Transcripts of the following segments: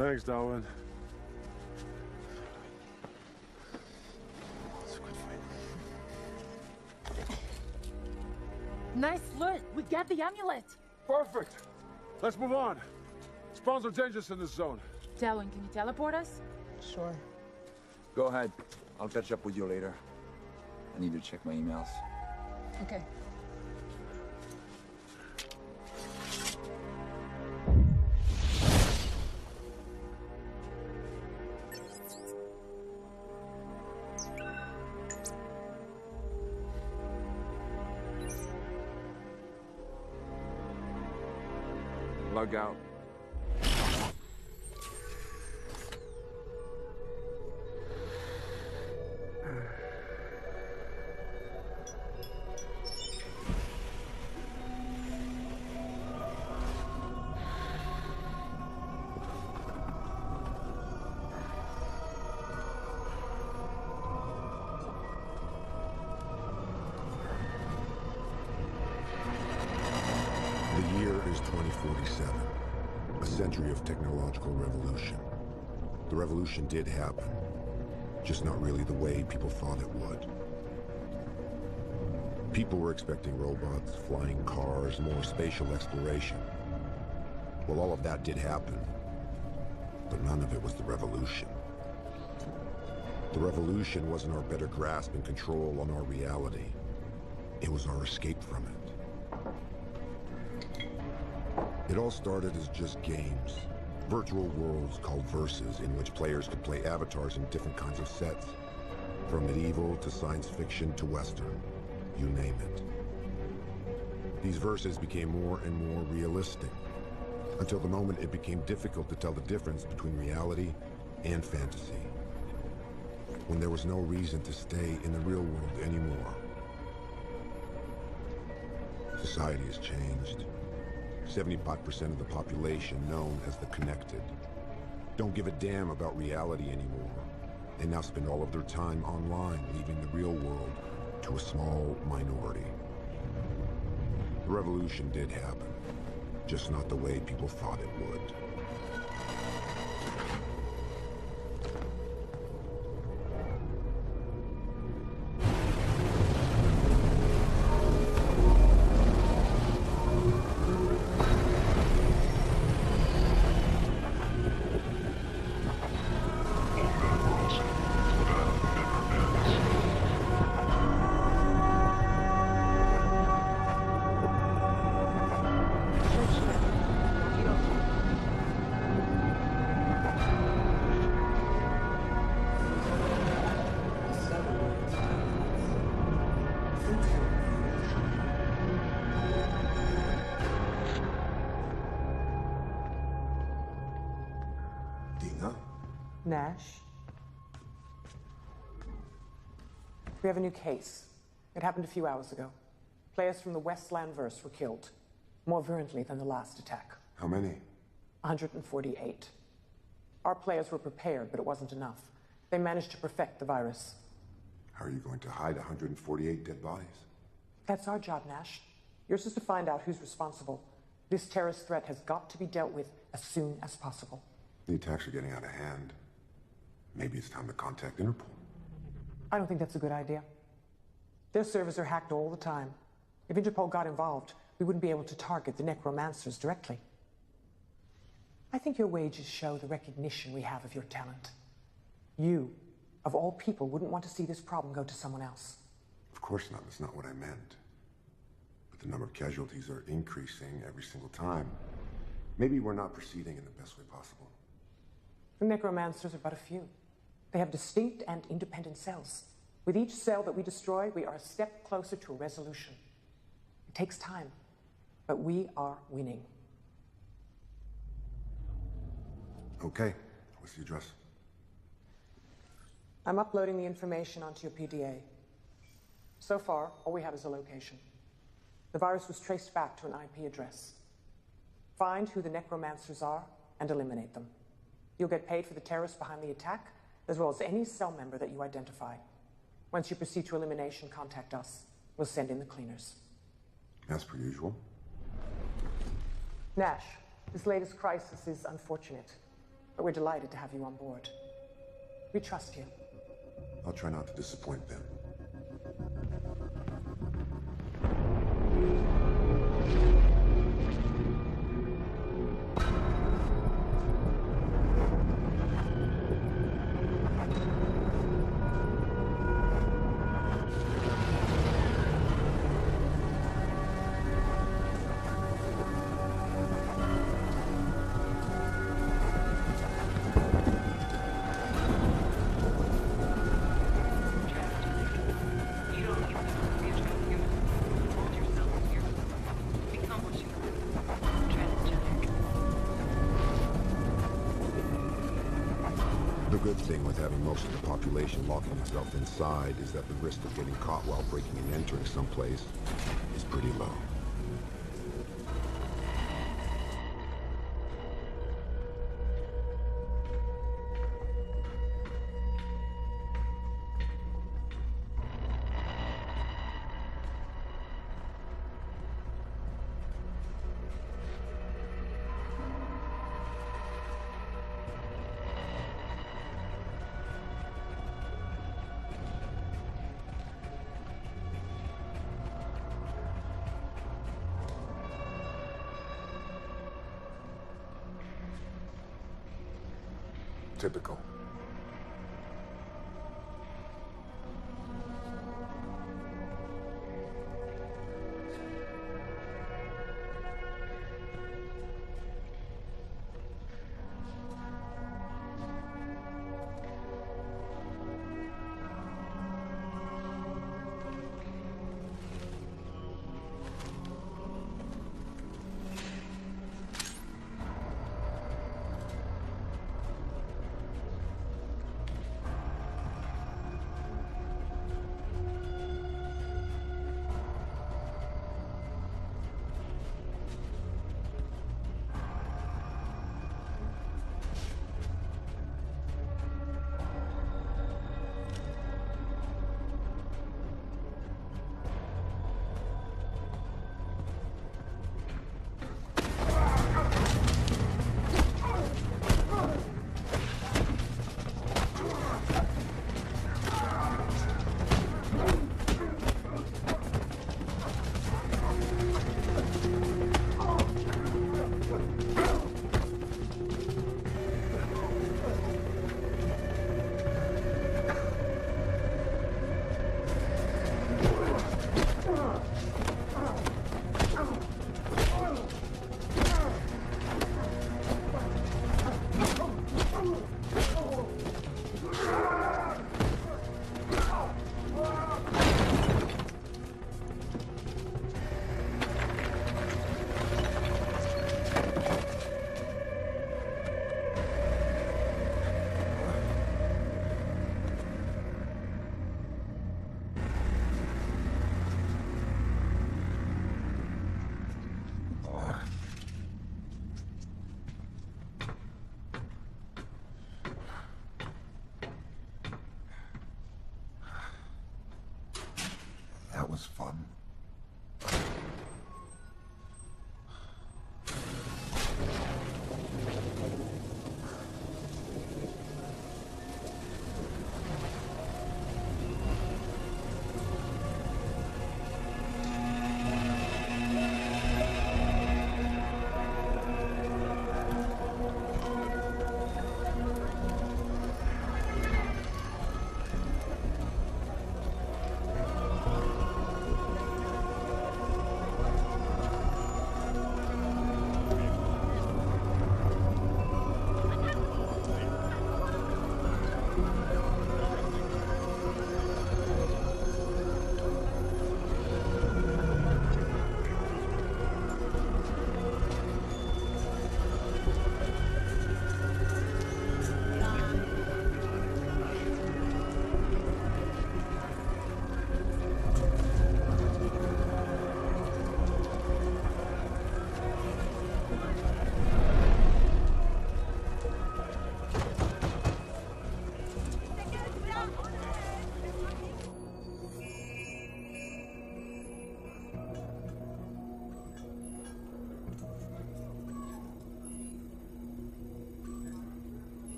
Thanks, Darwin. Nice loot. We got the amulet. Perfect. Let's move on. Spawns are dangerous in this zone. Darwin, can you teleport us? Sure. Go ahead. I'll catch up with you later. I need to check my emails. Okay. Log out. The year is 2047, a century of technological revolution. The revolution did happen, just not really the way people thought it would. People were expecting robots, flying cars, more spatial exploration. Well, all of that did happen, but none of it was the revolution. The revolution wasn't our better grasp and control on our reality. It was our escape from it. It all started as just games. Virtual worlds called Verses, in which players could play avatars in different kinds of sets. From medieval to science fiction to Western, you name it. These Verses became more and more realistic, until the moment it became difficult to tell the difference between reality and fantasy. When there was no reason to stay in the real world anymore. Society has changed. 75% of the population, known as the Connected, don't give a damn about reality anymore. They now spend all of their time online, leaving the real world to a small minority. The revolution did happen, just not the way people thought it would. Nash? We have a new case. It happened a few hours ago. Players from the Westland Verse were killed, more virulently than the last attack. How many? 148. Our players were prepared, but it wasn't enough. They managed to perfect the virus. How are you going to hide 148 dead bodies? That's our job, Nash. Yours is to find out who's responsible. This terrorist threat has got to be dealt with as soon as possible. The attacks are getting out of hand. Maybe it's time to contact Interpol. I don't think that's a good idea. Their servers are hacked all the time. If Interpol got involved, we wouldn't be able to target the necromancers directly. I think your wages show the recognition we have of your talent. You, of all people, wouldn't want to see this problem go to someone else. Of course not. That's not what I meant. But the number of casualties are increasing every single time. Maybe we're not proceeding in the best way possible. The necromancers are but a few. They have distinct and independent cells. With each cell that we destroy, we are a step closer to a resolution. It takes time, but we are winning. Okay. What's the address? I'm uploading the information onto your PDA. So far, all we have is a location. The virus was traced back to an IP address. Find who the necromancers are and eliminate them. You'll get paid for the terrorists behind the attack, as well as any cell member that you identify. Once you proceed to elimination, contact us. We'll send in the cleaners. As per usual. Nash, this latest crisis is unfortunate. but we're delighted to have you on board. We trust you. I'll try not to disappoint them. The good thing with having most of the population locking itself inside is that the risk of getting caught while breaking and entering someplace is pretty low. Typical.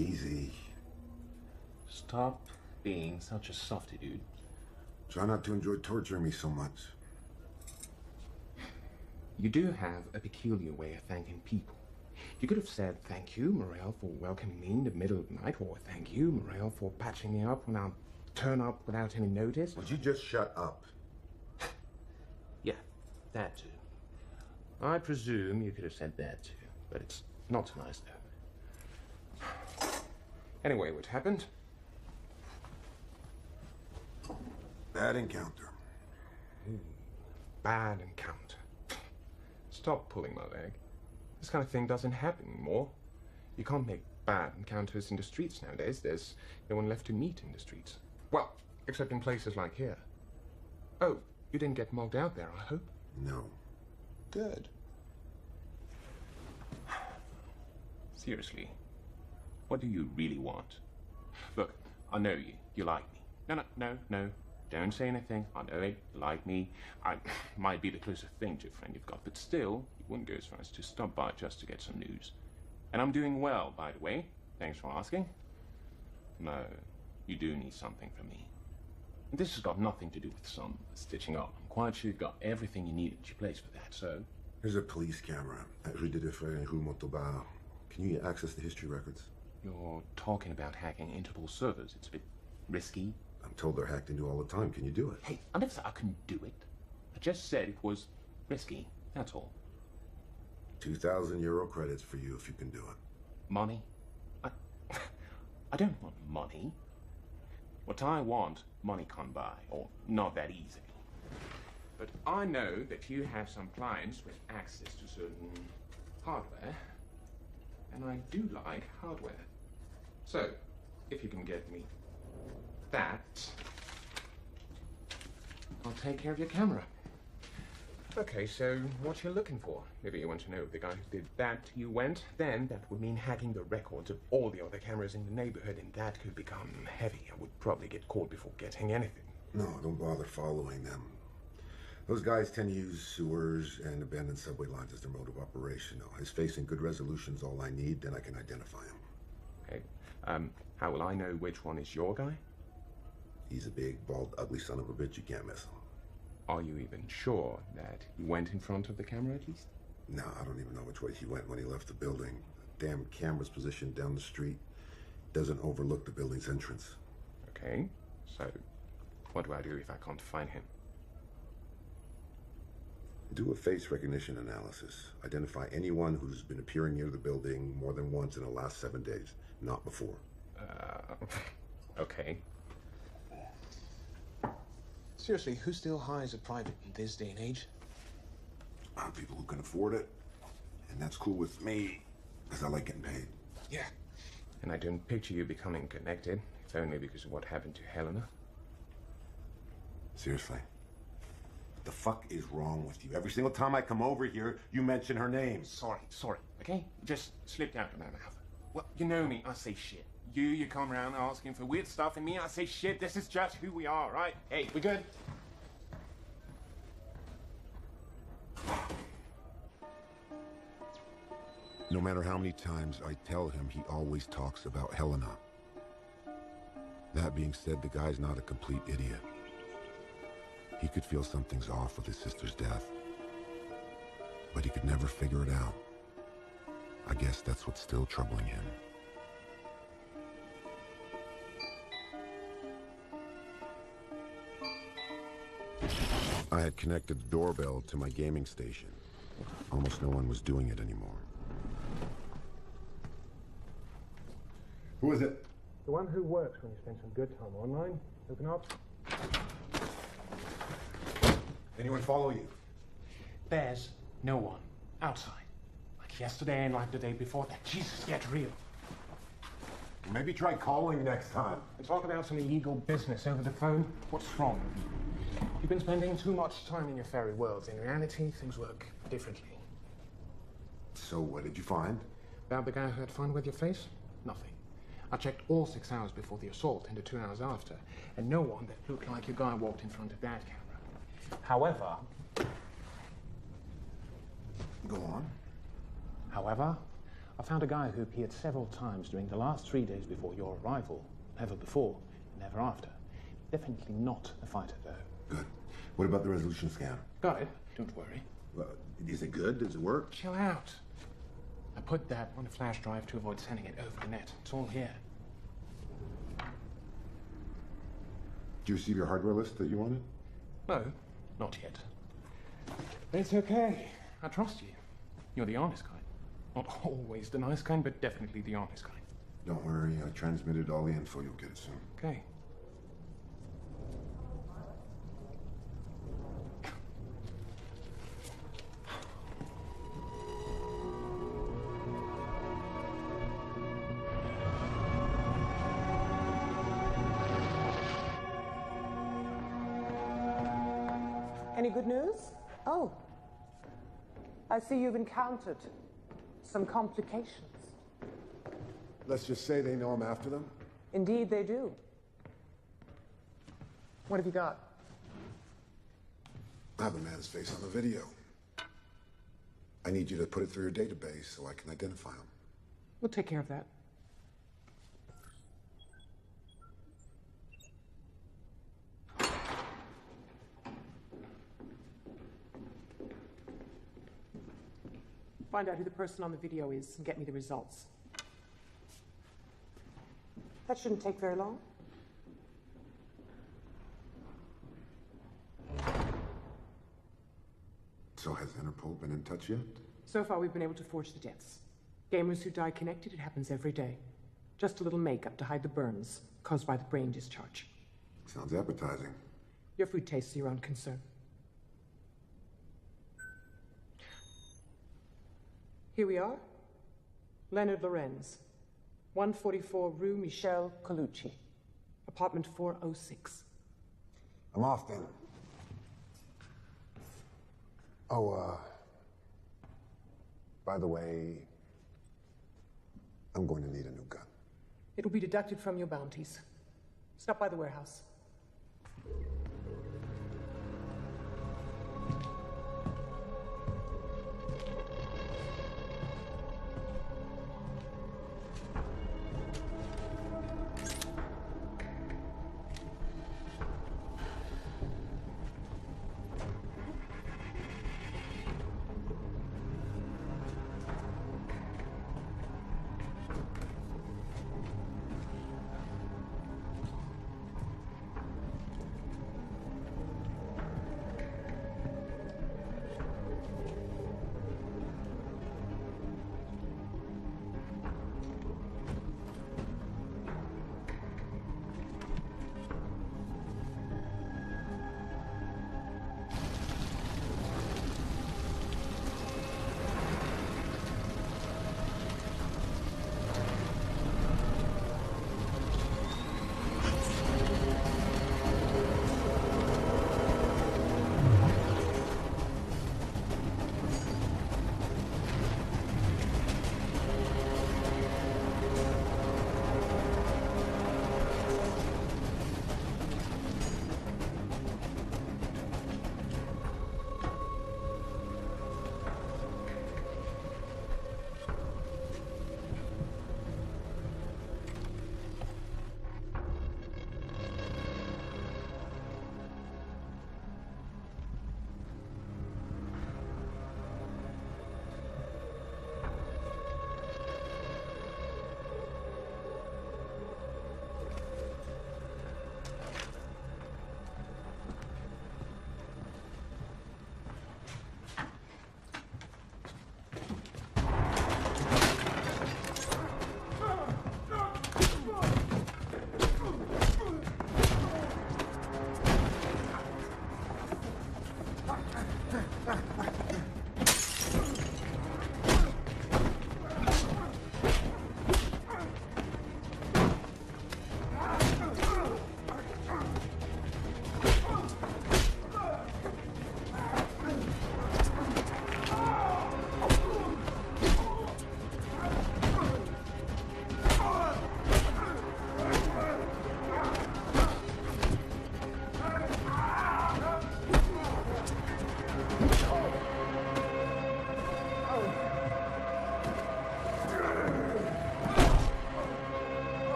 Easy. Stop being such a softy, dude. Try not to enjoy torturing me so much. You do have a peculiar way of thanking people. You could have said, thank you, Morel, for welcoming me in the middle of the night, or thank you, Morel, for patching me up when I turn up without any notice. Would you just shut up? Yeah, that too. I presume you could have said that too, but it's not so nice, though. Anyway, what happened? Bad encounter. Bad encounter. Stop pulling my leg. This kind of thing doesn't happen anymore. You can't make bad encounters in the streets nowadays. There's no one left to meet in the streets. Well, except in places like here. Oh, you didn't get mugged out there, I hope? No. Good. Seriously, what do you really want? Look, I know you. You like me. No. Don't say anything. I know it. You like me. I might be the closest thing to a friend you've got, but still, you wouldn't go as far as to stop by just to get some news. And I'm doing well, by the way. Thanks for asking. No, you do need something from me. And this has got nothing to do with some stitching up. I'm quite sure you've got everything you need at your place for that, so... Here's a police camera at Rue de Defray and Rue Montauban. Can you access the history records? You're talking about hacking Interpol servers. It's a bit risky. I'm told they're hacked into all the time. Can you do it? Hey, I never said I couldn't do it. I just said it was risky. That's all. 2,000 euro credits for you if you can do it. Money? I don't want money. What I want, money can't buy, or not that easily. But I know that you have some clients with access to certain hardware, and I do like hardware. So, if you can get me that, I'll take care of your camera. Okay, so what you're looking for? Maybe you want to know if the guy who did that to you went? Then that would mean hacking the records of all the other cameras in the neighborhood, and that could become heavy. I would probably get caught before getting anything. No, don't bother following them. Those guys tend to use sewers and abandoned subway lines as their mode of operation. No, his face and good resolution's all I need, then I can identify him. Okay, how will I know which one is your guy? He's a big, bald, ugly son of a bitch. You can't miss him. Are you even sure that he went in front of the camera at least? No, I don't even know which way he went when he left the building. The damn camera's positioned down the street. Doesn't overlook the building's entrance. Okay, so what do I do if I can't find him? Do a face recognition analysis. Identify anyone who's been appearing near the building more than once in the last 7 days, not before. Okay. Seriously, who still hires a private in this day and age? People who can afford it. And that's cool with me, because I like getting paid. Yeah. And I don't picture you becoming connected, if only because of what happened to Helena. Seriously. What the fuck is wrong with you? Every single time I come over here, you mention her name. Sorry, okay? Just slipped out of my mouth. Well, you know me, I say shit. You come around asking for weird stuff, and me, I say shit. This is just who we are, right? Hey, we good? No matter how many times I tell him, he always talks about Helena. That being said, the guy's not a complete idiot. He could feel something's off with his sister's death, but he could never figure it out. I guess that's what's still troubling him. I had connected the doorbell to my gaming station. Almost no one was doing it anymore. Who is it? The one who works when you spend some good time online. Open up. Anyone follow you? There's no one outside. Like yesterday and like the day before that. Jesus, get real. Maybe try calling next time. And talk about some illegal business over the phone. What's wrong with you? You've been spending too much time in your fairy worlds. In reality, things work differently. So what did you find? About the guy who had fun with your face? Nothing. I checked all 6 hours before the assault and the 2 hours after, and no one that looked like your guy walked in front of that camera. However... Go on. However, I found a guy who appeared several times during the last 3 days before your arrival. Never before, never after. Definitely not a fighter, though. Good. What about the resolution scan? Got it. Don't worry. Is it good? Does it work? Chill out. I put that on a flash drive to avoid sending it over the net. It's all here. Did you receive your hardware list that you wanted? No, not yet. But it's okay. I trust you. You're the honest kind. Not always the nice kind, but definitely the honest kind. Don't worry, I transmitted all the info. You'll get it soon. Okay. Any good news? Oh. I see you've encountered some complications. Let's just say they know I'm after them. Indeed, they do. What have you got? I have a man's face on the video. I need you to put it through your database so I can identify him. We'll take care of that. Find out who the person on the video is and get me the results. That shouldn't take very long. So has Interpol been in touch yet? So far, we've been able to forge the deaths. Gamers who die connected, it happens every day. Just a little makeup to hide the burns caused by the brain discharge. Sounds appetizing. Your food tastes your own concern. Here we are. Leonard Lorenz, 144 Rue Michel Colucci, apartment 406. I'm off then. Oh, by the way, I'm going to need a new gun. It'll be deducted from your bounties. Stop by the warehouse.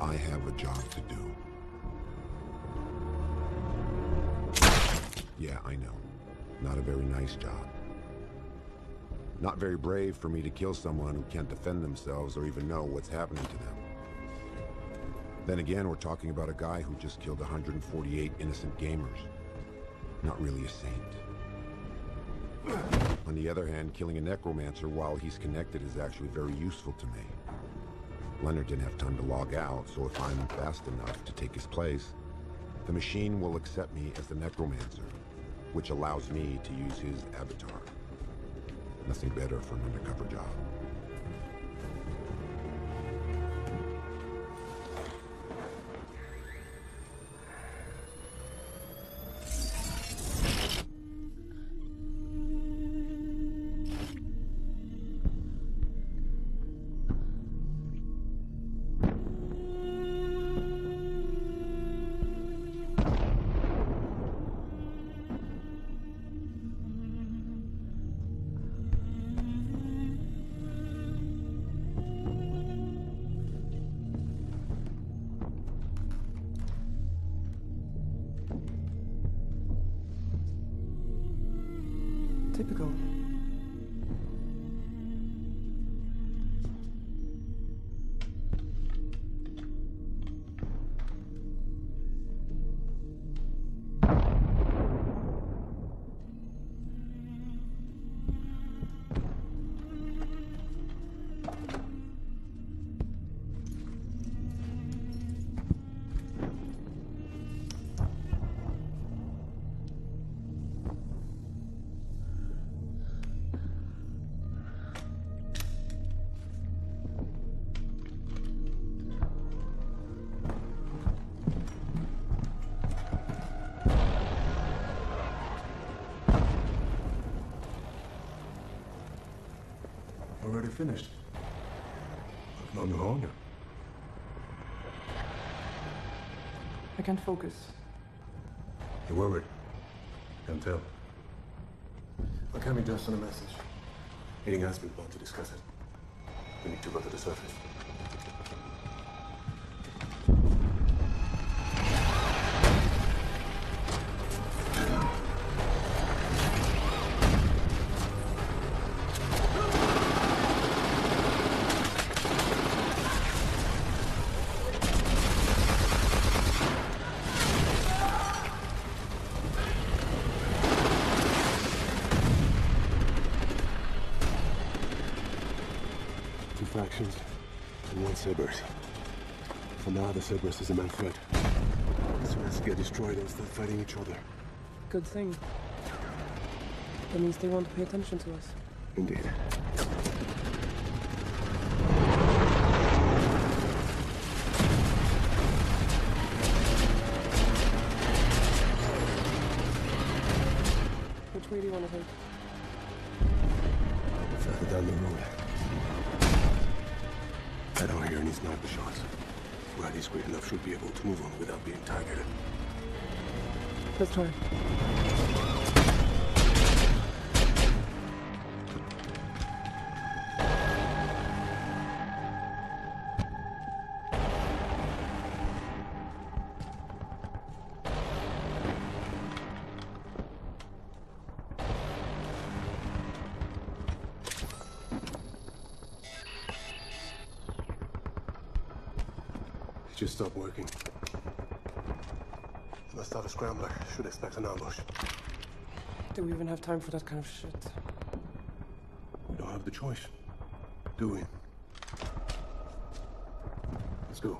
I have a job to do. Yeah, I know. Not a very nice job. Not very brave for me to kill someone who can't defend themselves or even know what's happening to them. Then again, we're talking about a guy who just killed 148 innocent gamers. Not really a saint. On the other hand, killing a necromancer while he's connected is actually very useful to me. Leonard didn't have time to log out, so if I'm fast enough to take his place, the machine will accept me as the necromancer, which allows me to use his avatar. Nothing better for an undercover job. Typical. Already finished. No pneumonia. I can't focus. You're worried. Can't tell. I can't be just on a message. Meeting has been planned to discuss it. We need to go to the surface. Two factions and one Cerberus. For now, the Cerberus is a main threat. As soon as they get destroyed, they'll start fighting each other. Good thing. That means they won't pay attention to us. Indeed. Which way do you want to take? Further down the road. I don't hear any sniper shots. Rad is quick enough, should be able to move on without being targeted. Let's try. It just stopped working. Must have a scrambler. Should expect an ambush. Do we even have time for that kind of shit? We don't have the choice, do we? Let's go.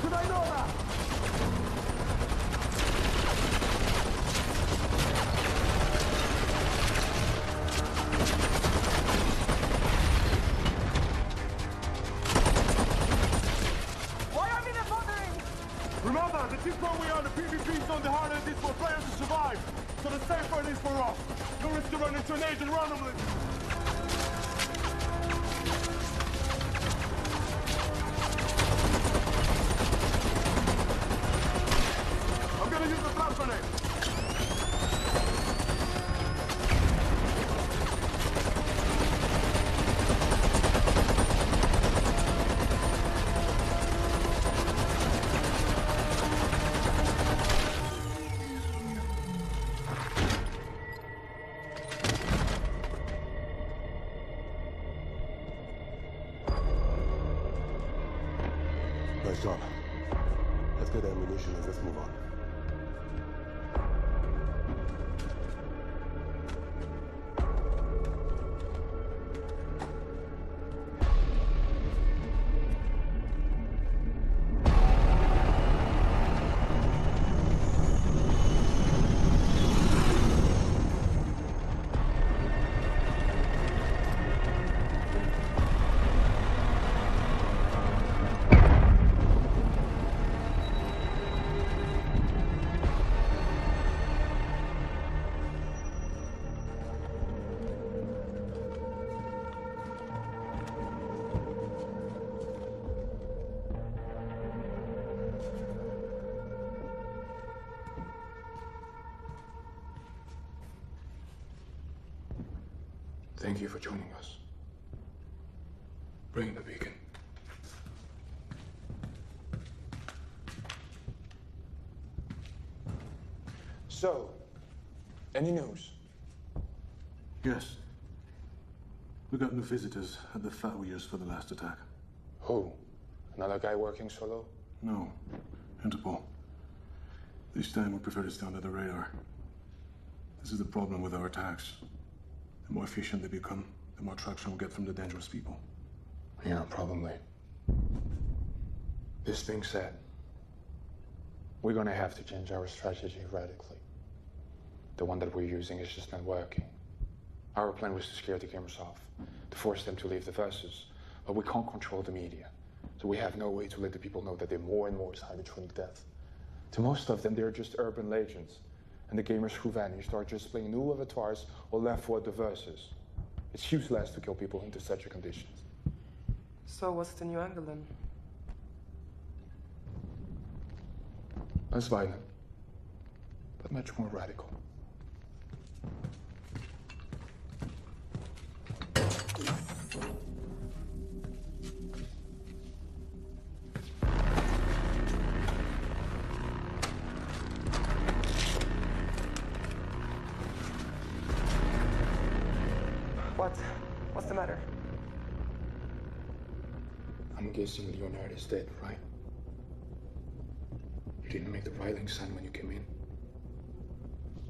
should I know that? Why are we not bothering? Remember, the deeper we are in the PvP zone, the harder it is for players to survive. So the safer it is for us. No risk to run into an agent randomly. I'm gonna use the flash grenade. Nice job. Let's get ammunition and let's move on. Thank you for joining us. Bring the beacon. So, any news? Yes. We got new visitors at the fat we used for the last attack. Who? Another guy working solo? No. Interpol. This time we prefer to stay under the radar. This is the problem with our attacks. The more efficient they become, the more traction we'll get from the dangerous people. Yeah, probably. This being said, we're gonna have to change our strategy radically. The one that we're using is just not working. Our plan was to scare the gamers off, to force them to leave the verses, but we can't control the media. So we have no way to let the people know that they're more and more cybertronic death. To most of them, they're just urban legends. And the gamers who vanished are just playing new avatars or left for the verses. It's useless to kill people into such a conditions. So what's the new angle then? Less violent, but much more radical. What's the matter? I'm guessing Leonard is dead, right? You didn't make the riling sign when you came in.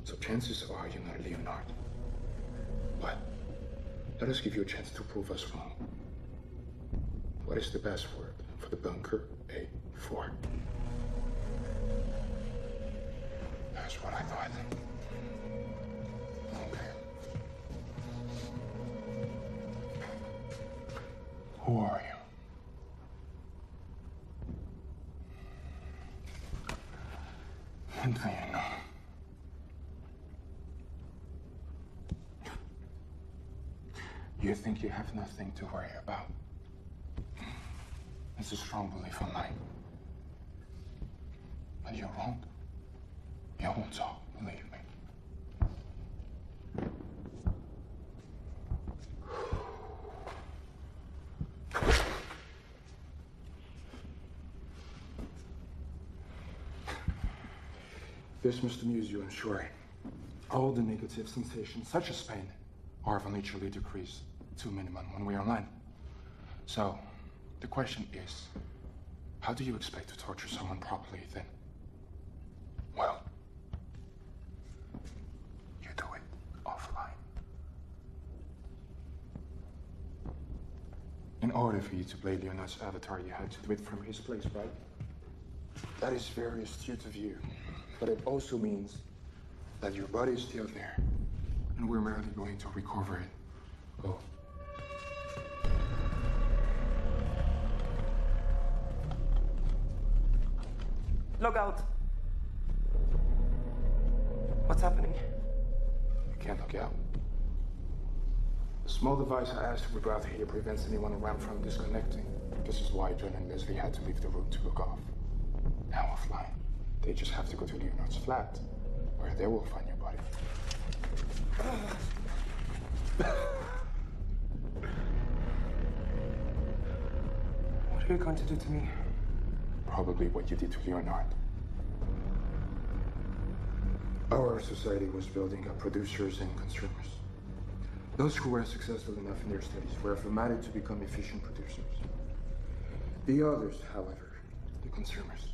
So chances are you're not Leonard. But let us give you a chance to prove us wrong. What is the password for the bunker A4? That's what I thought. Okay. Who are you? And do you know? You think you have nothing to worry about. It's a strong belief of mine. But you're wrong. You won't talk, believe me. This must amuse you, I'm sure. All the negative sensations, such as pain, are literally decreased to a minimum when we're online. So, the question is, how do you expect to torture someone properly then? Well, you do it offline. In order for you to play Leonard's avatar, you had to do it from his place, right? That is very astute of you, but it also means that your body is still there, and we're merely going to recover it. Oh. Log out. What's happening? You can't log out. The small device I asked to reroute here prevents anyone around from disconnecting. This is why John and Leslie had to leave the room to log off. Now offline. They just have to go to Leonard's flat, where they will find your body. What are you going to do to me? Probably what you did to Leonard. Our society was building up producers and consumers. Those who were successful enough in their studies were formatted to become efficient producers. The others, however, the consumers,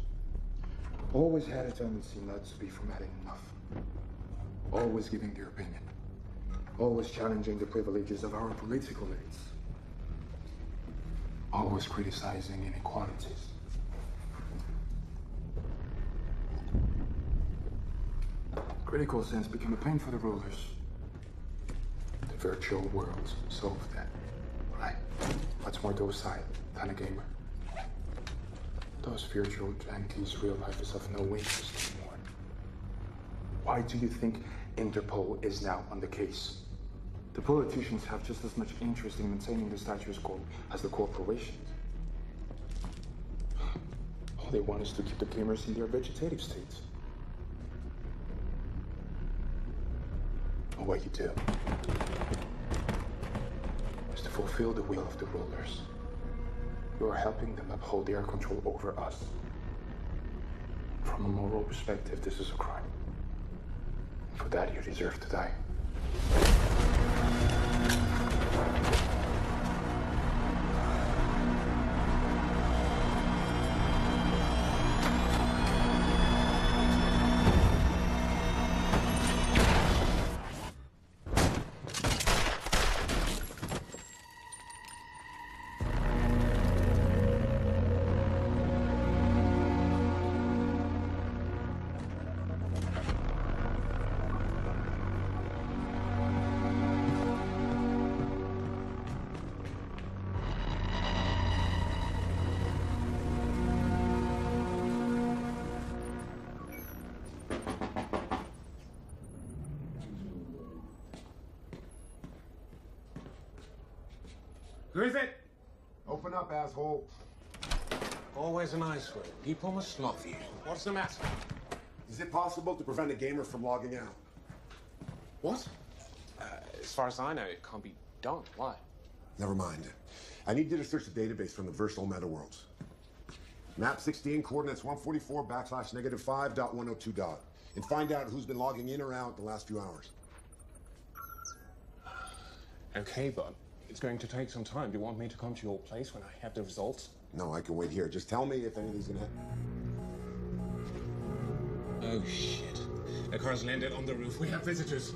always had a tendency not to be formatted enough. Always giving their opinion. Always challenging the privileges of our political elites. Always criticizing inequalities. Critical sense became a pain for the rulers. The virtual world solved that, right? Much more docile than a gamer. Those virtual junkies' real life is of no interest anymore. Why do you think Interpol is now on the case? The politicians have just as much interest in maintaining the status quo as the corporations. All they want is to keep the gamers in their vegetative states. What you do is to fulfill the will of the rulers. You are helping them uphold their control over us. From a moral perspective, this is a crime. For that, you deserve to die. Who is it? Open up, asshole. Always a nice way. People must love you. What's the matter? Is it possible to prevent a gamer from logging out? What? As far as I know, it can't be done. Why? Never mind. I need you to search the database from the virtual meta worlds. Map 16, coordinates 144/-5.102. And find out who's been logging in or out the last few hours. Okay, but it's going to take some time. Do you want me to come to your place when I have the results? No, I can wait here. Just tell me if anything's gonna happen. Oh, shit. The car's landed on the roof. We have visitors.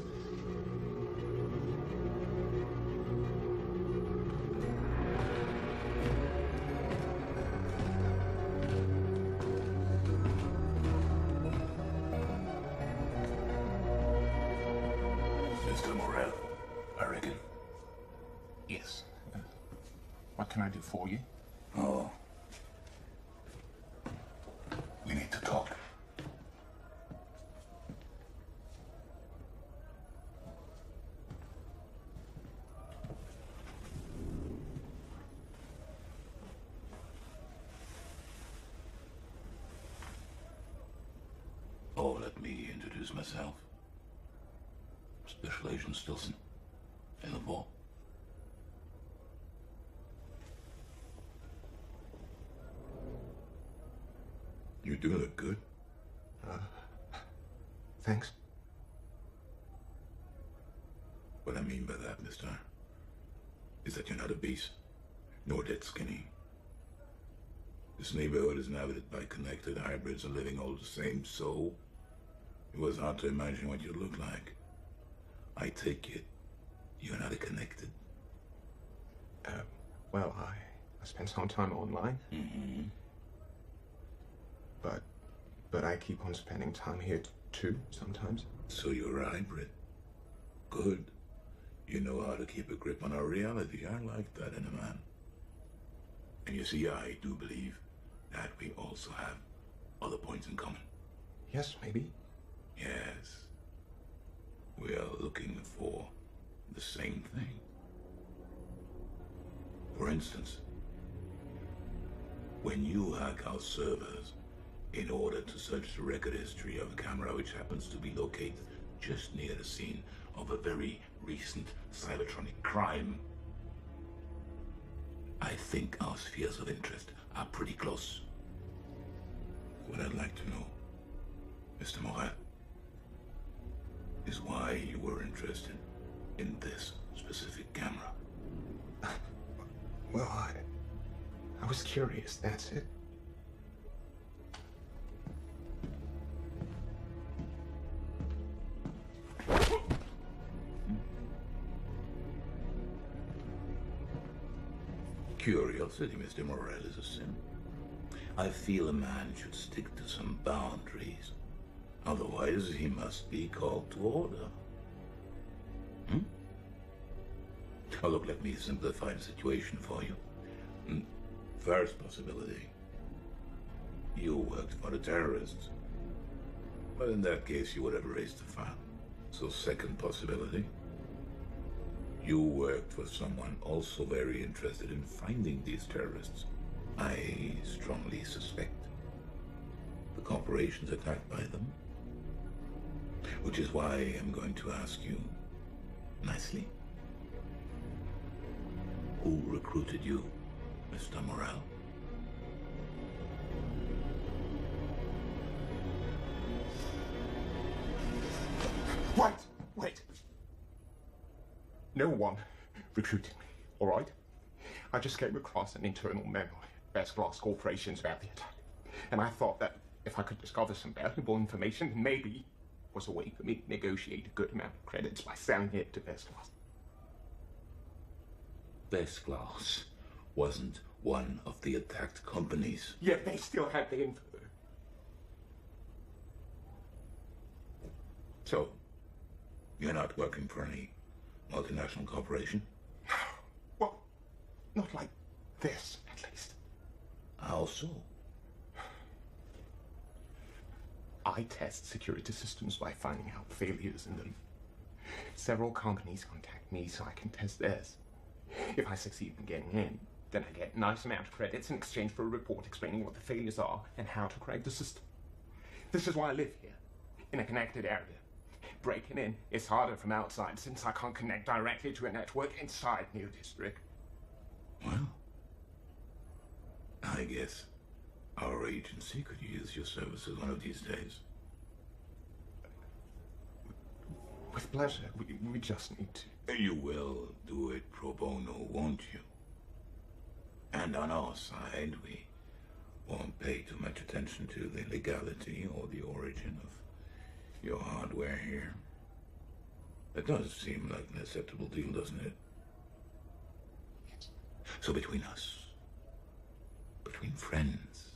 Mr. Morel, I reckon. Yes. What can I do for you? Oh. We need to talk. Oh, let me introduce myself. Special Agent Stilson. In the vault. You do look good. Thanks. What I mean by that, mister, is that you're not obese, nor dead skinny. This neighborhood is inhabited by connected hybrids and living all the same soul. It was hard to imagine what you'd look like. I take it you're not connected. Well, I spent some time online. Mm-hmm. But But I keep on spending time here too, sometimes. So you're a hybrid. Good. You know how to keep a grip on our reality. I like that in a man. And you see, I do believe that we also have other points in common. Yes, maybe. Yes. We are looking for the same thing. For instance, when you hack our servers in order to search the record history of a camera which happens to be located just near the scene of a very recent Cybertronic crime, I think our spheres of interest are pretty close. What I'd like to know, Mr. Morel, is why you were interested in this specific camera. Well, I was curious, that's it. Curiosity, Mr. Morel, is a sin. I feel a man should stick to some boundaries. Otherwise, he must be called to order. Oh, look, let me simplify the situation for you. First possibility. You worked for the terrorists. But in that case, you would have raised the file. So second possibility. You worked for someone also very interested in finding these terrorists. I strongly suspect the corporations attacked by them. Which is why I'm going to ask you, nicely, who recruited you, Mr. Morel? Wait. No one recruited me, all right? I just came across an internal memo at Best Glass Corporation's about the attack. And I thought that if I could discover some valuable information, maybe was a way for me to negotiate a good amount of credits by selling it to Best Glass. Best Glass wasn't one of the attacked companies. Yet they still had the info. So, you're not working for any multinational corporation? Well, not like this, at least. How so? I test security systems by finding out failures in them. Several companies contact me so I can test theirs. If I succeed in getting in, then I get a nice amount of credits in exchange for a report explaining what the failures are and how to correct the system. This is why I live here, in a connected area. Breaking in is harder from outside since I can't connect directly to a network inside New District. Well, I guess our agency could use your services one of these days. With pleasure. We just need to. You will do it pro bono, won't you? And on our side, we won't pay too much attention to the legality or the origin of your hardware here. That does seem like an acceptable deal, doesn't it? Yes. So between us, between friends,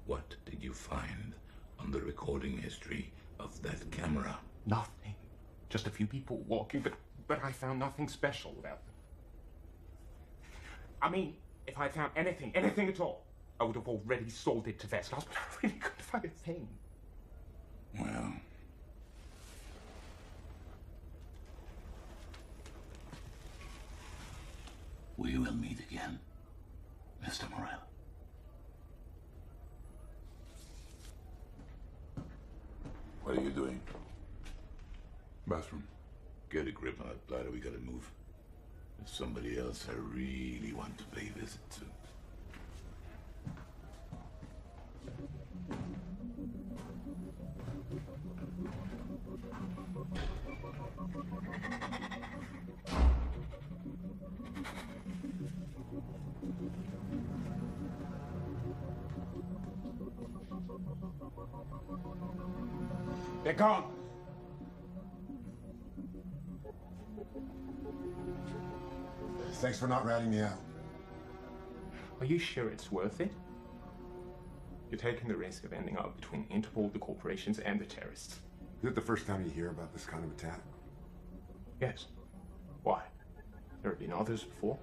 what did you find on the recording history of that camera? Nothing. Just a few people walking, but I found nothing special about them. I mean, if I found anything at all, I would have already sold it to Vestglas, but I really couldn't find a thing. Well, we will meet again, Mr. Morel. What are you doing? Bathroom. Get a grip on that bladder, we gotta move. There's somebody else I really want to pay a visit to. They're gone. Thanks for not ratting me out. Are you sure it's worth it? You're taking the risk of ending up between Interpol, the corporations, and the terrorists. Is it the first time you hear about this kind of attack? Yes. Why? There have been others before?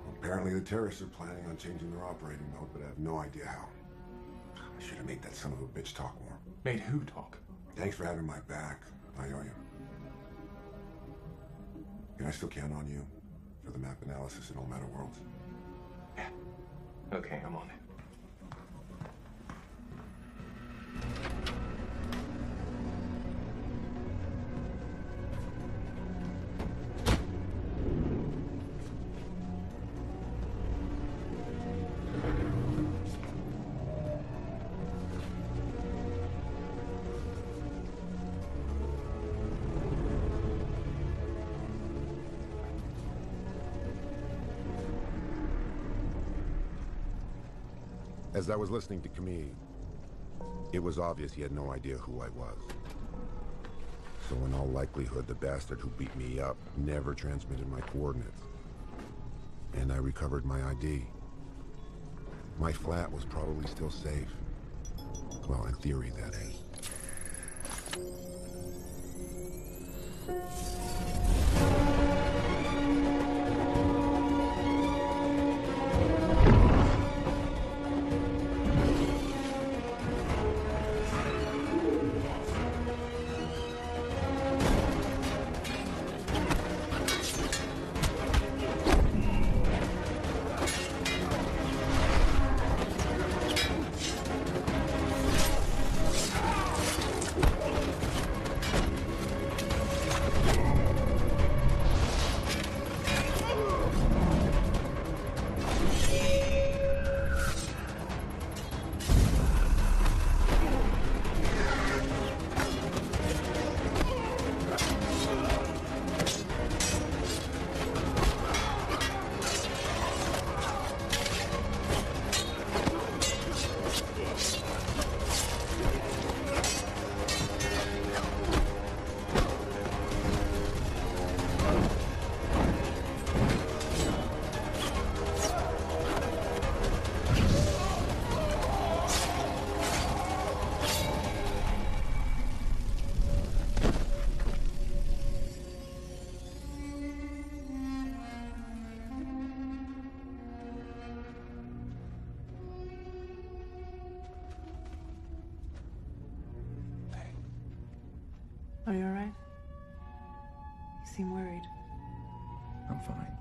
Well, apparently the terrorists are planning on changing their operating mode, but I have no idea how. I should have made that son of a bitch talk more. Made who talk? Thanks for having my back. I owe you. Can I still count on you for the map analysis in all Matter Worlds? Yeah. Okay, I'm on it. As I was listening to Camille, it was obvious he had no idea who I was. So in all likelihood, the bastard who beat me up never transmitted my coordinates. And I recovered my ID. My flat was probably still safe. Well, in theory, that is. Are you all right? You seem worried. I'm fine.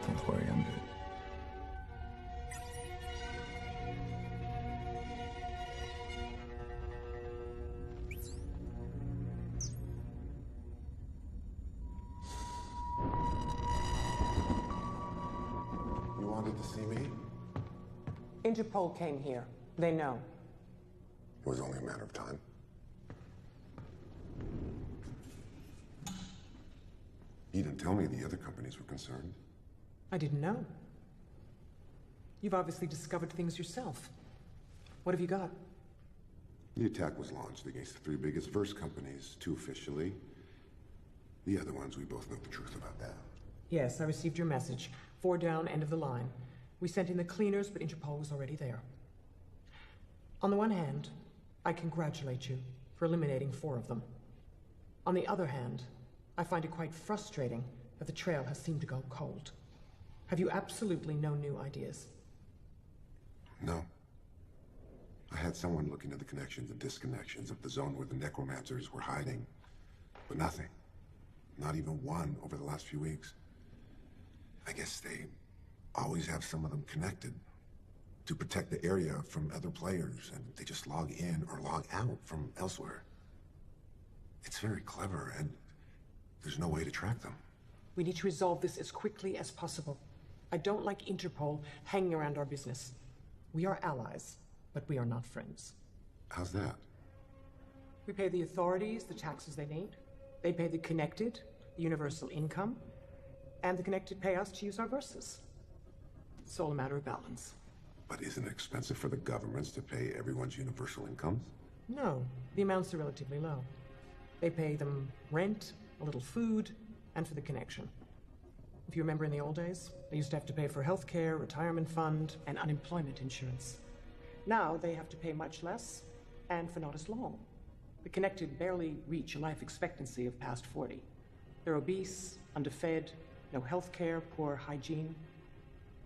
Don't worry, I'm good. To see me? Interpol came here. They know. It was only a matter of time. You didn't tell me the other companies were concerned. I didn't know. You've obviously discovered things yourself. What have you got? The attack was launched against the 3 biggest Verse companies, 2 officially. The other ones, we both know the truth about that. Yes, I received your message. 4 down, end of the line. We sent in the cleaners, but Interpol was already there. On the one hand, I congratulate you for eliminating 4 of them. On the other hand, I find it quite frustrating that the trail has seemed to go cold. Have you absolutely no new ideas? No. I had someone look into the connections and disconnections of the zone where the necromancers were hiding, but nothing. Not even one over the last few weeks. I guess they always have some of them connected to protect the area from other players, and they just log in or log out from elsewhere. It's very clever, and there's no way to track them. We need to resolve this as quickly as possible. I don't like Interpol hanging around our business. We are allies, but we are not friends. How's that? We pay the authorities the taxes they need. They pay the Connected, the universal income, and the Connected pay us to use our verses. It's all a matter of balance. But isn't it expensive for the governments to pay everyone's universal incomes? No, the amounts are relatively low. They pay them rent, a little food, and for the connection. If you remember in the old days, they used to have to pay for healthcare, retirement fund, and unemployment insurance. Now they have to pay much less, and for not as long. The connected barely reach a life expectancy of past 40. They're obese, underfed, no healthcare, poor hygiene.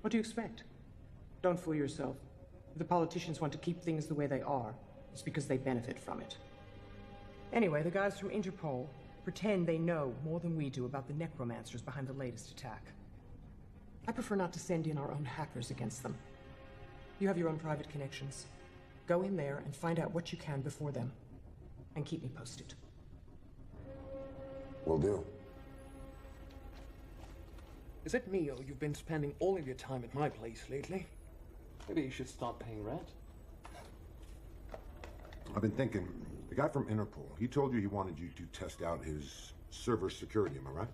What do you expect? Don't fool yourself. If the politicians want to keep things the way they are, it's because they benefit from it. Anyway, the guys from Interpol pretend they know more than we do about the necromancers behind the latest attack. I prefer not to send in our own hackers against them. You have your own private connections. Go in there and find out what you can before them. And keep me posted. Will do. Is it me, or you've been spending all of your time at my place lately? Maybe you should start paying rent. I've been thinking, the guy from Interpol, he told you he wanted you to test out his server security, am I right?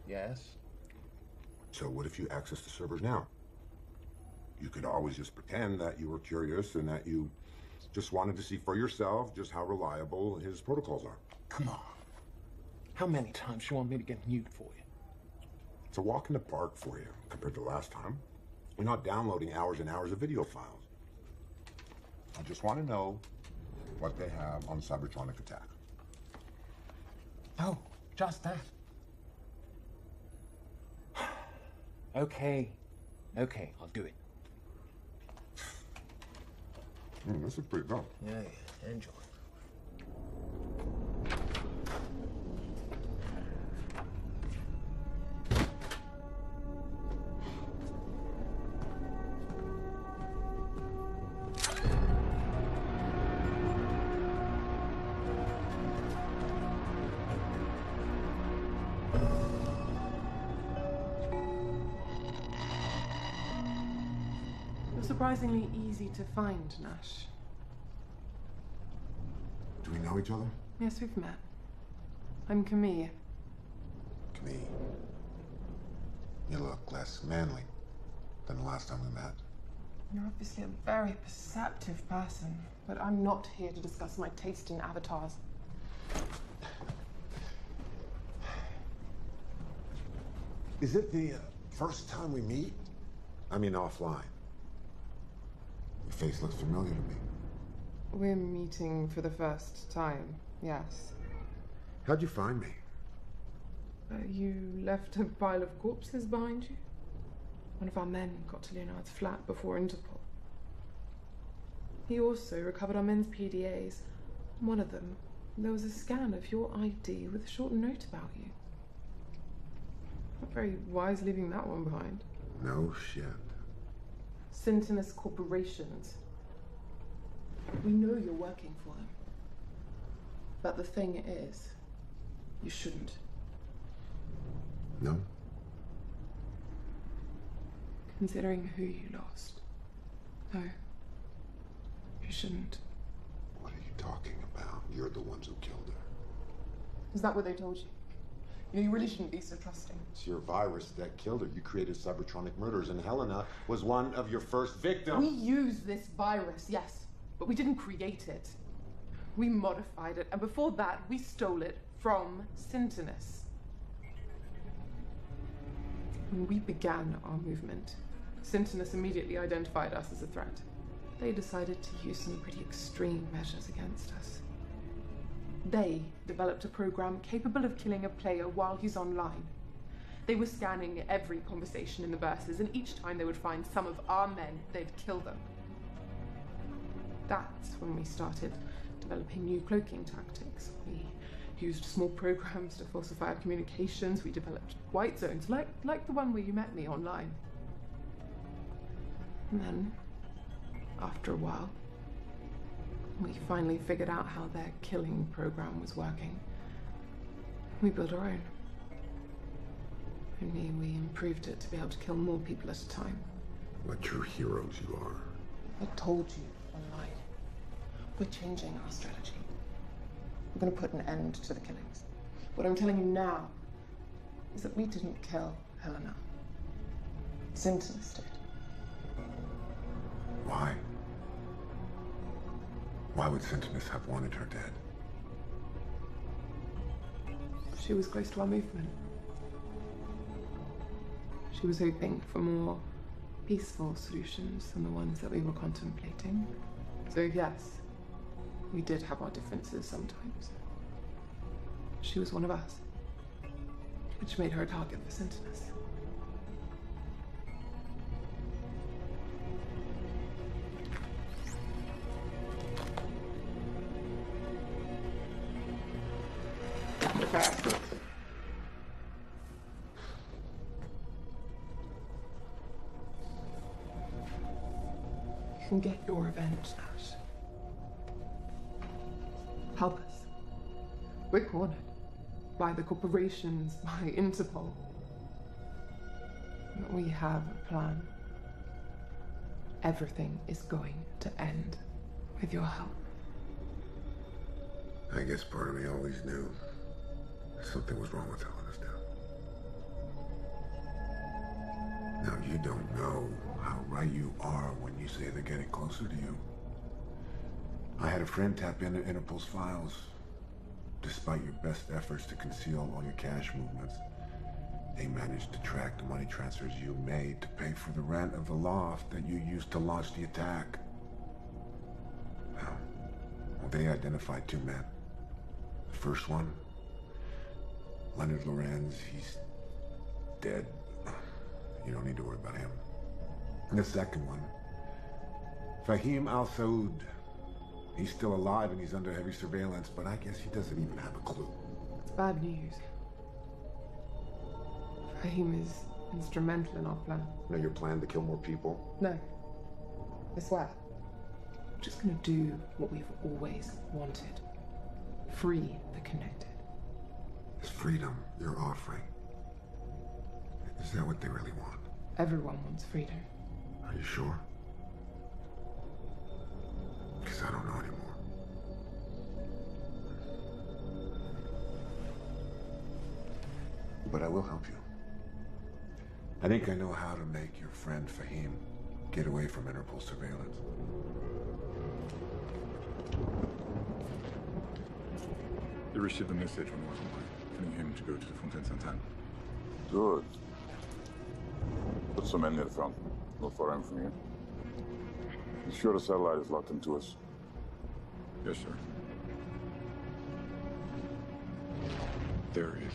Yes. So what if you access the servers now? You could always just pretend that you were curious and that you just wanted to see for yourself just how reliable his protocols are. Come on. How many times do you want me to get nude for you? It's a walk in the park for you compared to last time. We're not downloading hours and hours of video files. I just want to know what they have on Cybertronic attack. Oh, just that. Okay. Okay, I'll do it. This is pretty good. Yeah, enjoy. Surprisingly easy to find, Nash. Do we know each other? Yes, we've met. I'm Camille. Camille. You look less manly than the last time we met. You're obviously a very perceptive person, but I'm not here to discuss my taste in avatars. Is it the first time we meet? I mean offline. Your face looks familiar to me. We're meeting for the first time, yes. How'd you find me? You left a pile of corpses behind you. One of our men got to Leonard's flat before Interpol. He also recovered our men's PDAs. On one of them, there was a scan of your ID with a short note about you. Not very wise leaving that one behind. No shit. Sintonus Corporations. We know you're working for them. But the thing is, you shouldn't. No? Considering who you lost. No. You shouldn't. What are you talking about? You're the ones who killed her. Is that what they told you? You know, you really shouldn't be so trusting. It's your virus that killed her. You created Cybertronic murders, and Helena was one of your first victims. We used this virus, yes, but we didn't create it. We modified it, and before that, we stole it from Sintonus. When we began our movement, Sintonus immediately identified us as a threat. They decided to use some pretty extreme measures against us. They developed a program capable of killing a player while he's online. They were scanning every conversation in the verses, and each time they would find some of our men, they'd kill them. That's when we started developing new cloaking tactics. We used small programs to falsify our communications. We developed white zones, like the one where you met me online. And then, after a while, we finally figured out how their killing program was working. We built our own. Only we improved it to be able to kill more people at a time. What true heroes you are. I told you online. We're changing our strategy. We're going to put an end to the killings. What I'm telling you now is that we didn't kill Helena. Sintonus did. Why? Why would Sentinus have wanted her dead? She was close to our movement. She was hoping for more peaceful solutions than the ones that we were contemplating. So yes, we did have our differences sometimes. She was one of us, which made her a target for Sentinus. You can get your revenge, Ash. Help us. We're cornered by the corporations, by Interpol. But we have a plan. Everything is going to end with your help. I guess part of me always knew something was wrong with telling us now. Now, you don't know how right you are when you say they're getting closer to you. I had a friend tap into Interpol's files. Despite your best efforts to conceal all your cash movements, they managed to track the money transfers you made to pay for the rent of the loft that you used to launch the attack. Well, they identified two men. The first one, Leonard Lorenz, he's dead. You don't need to worry about him. And the second one, Fahim Al-Saud. He's still alive and he's under heavy surveillance, but I guess he doesn't even have a clue. It's bad news. Fahim is instrumental in our plan. Know your plan to kill more people? No. I swear. We're just gonna do what we've always wanted. Free the Connected. Is freedom you're offering? Is that what they really want? Everyone wants freedom. Are you sure? Because I don't know anymore. But I will help you. I think I know how to make your friend Fahim get away from Interpol surveillance. They received a message on Wi-Fi telling him to go to the Fontaine Sainte-Anne. Good. Put some men near the front. Not far in from here. Be sure the satellite is locked into us. Yes, sir. There he is.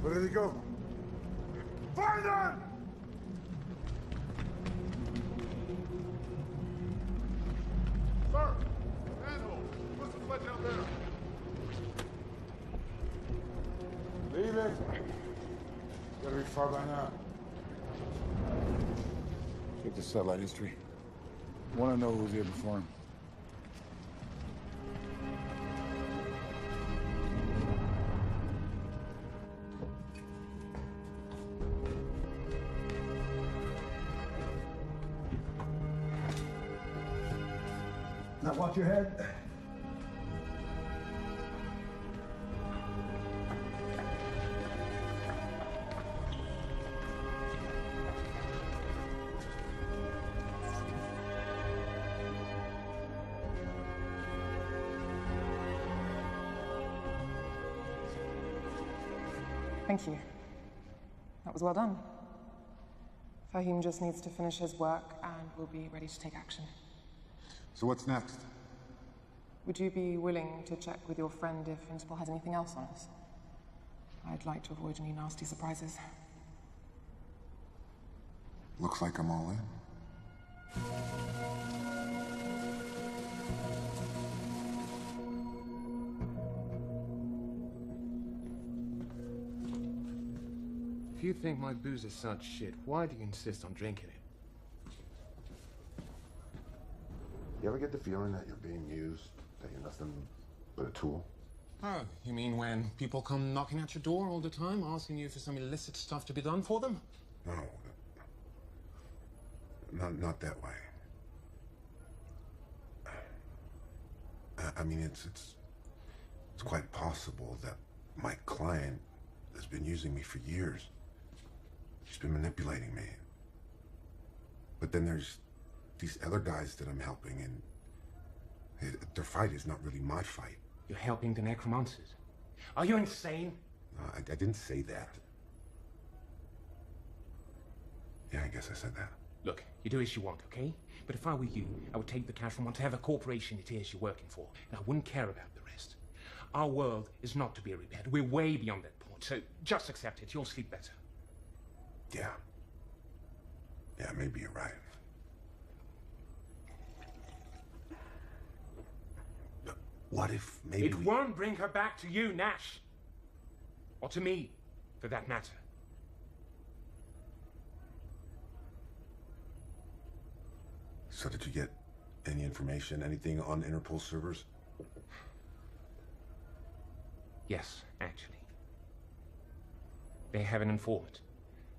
Where did he go? Find them! Sir! Manhole! What's the sledge out there? Leave it. Gotta be far by now. Check the satellite history. Want to know who was here before him. Now watch your head. Thank you. That was well done. Fahim just needs to finish his work and we'll be ready to take action. So what's next? Would you be willing to check with your friend if Interpol has anything else on us? I'd like to avoid any nasty surprises. Looks like I'm all in. If you think my booze is such shit, why do you insist on drinking it? You ever get the feeling that you're being used, that you're nothing but a tool? Oh, you mean when people come knocking at your door all the time, asking you for some illicit stuff to be done for them? No. Not that way. I mean, it's quite possible that my client has been using me for years. She's been manipulating me. But then there's these other guys that I'm helping, and their fight is not really my fight. You're helping the necromancers? Are you insane? I didn't say that. Yeah, I guess I said that. Look, you do as you want, okay? But if I were you, I would take the cash from whatever corporation it is you're working for, and I wouldn't care about the rest. Our world is not to be repaired. We're way beyond that point, so just accept it. You'll sleep better. Yeah. Yeah, maybe you're right. But what if maybe It won't bring her back to you, Nash. Or to me, for that matter. So did you get any information, anything on Interpol servers? Yes, actually. They have an informant.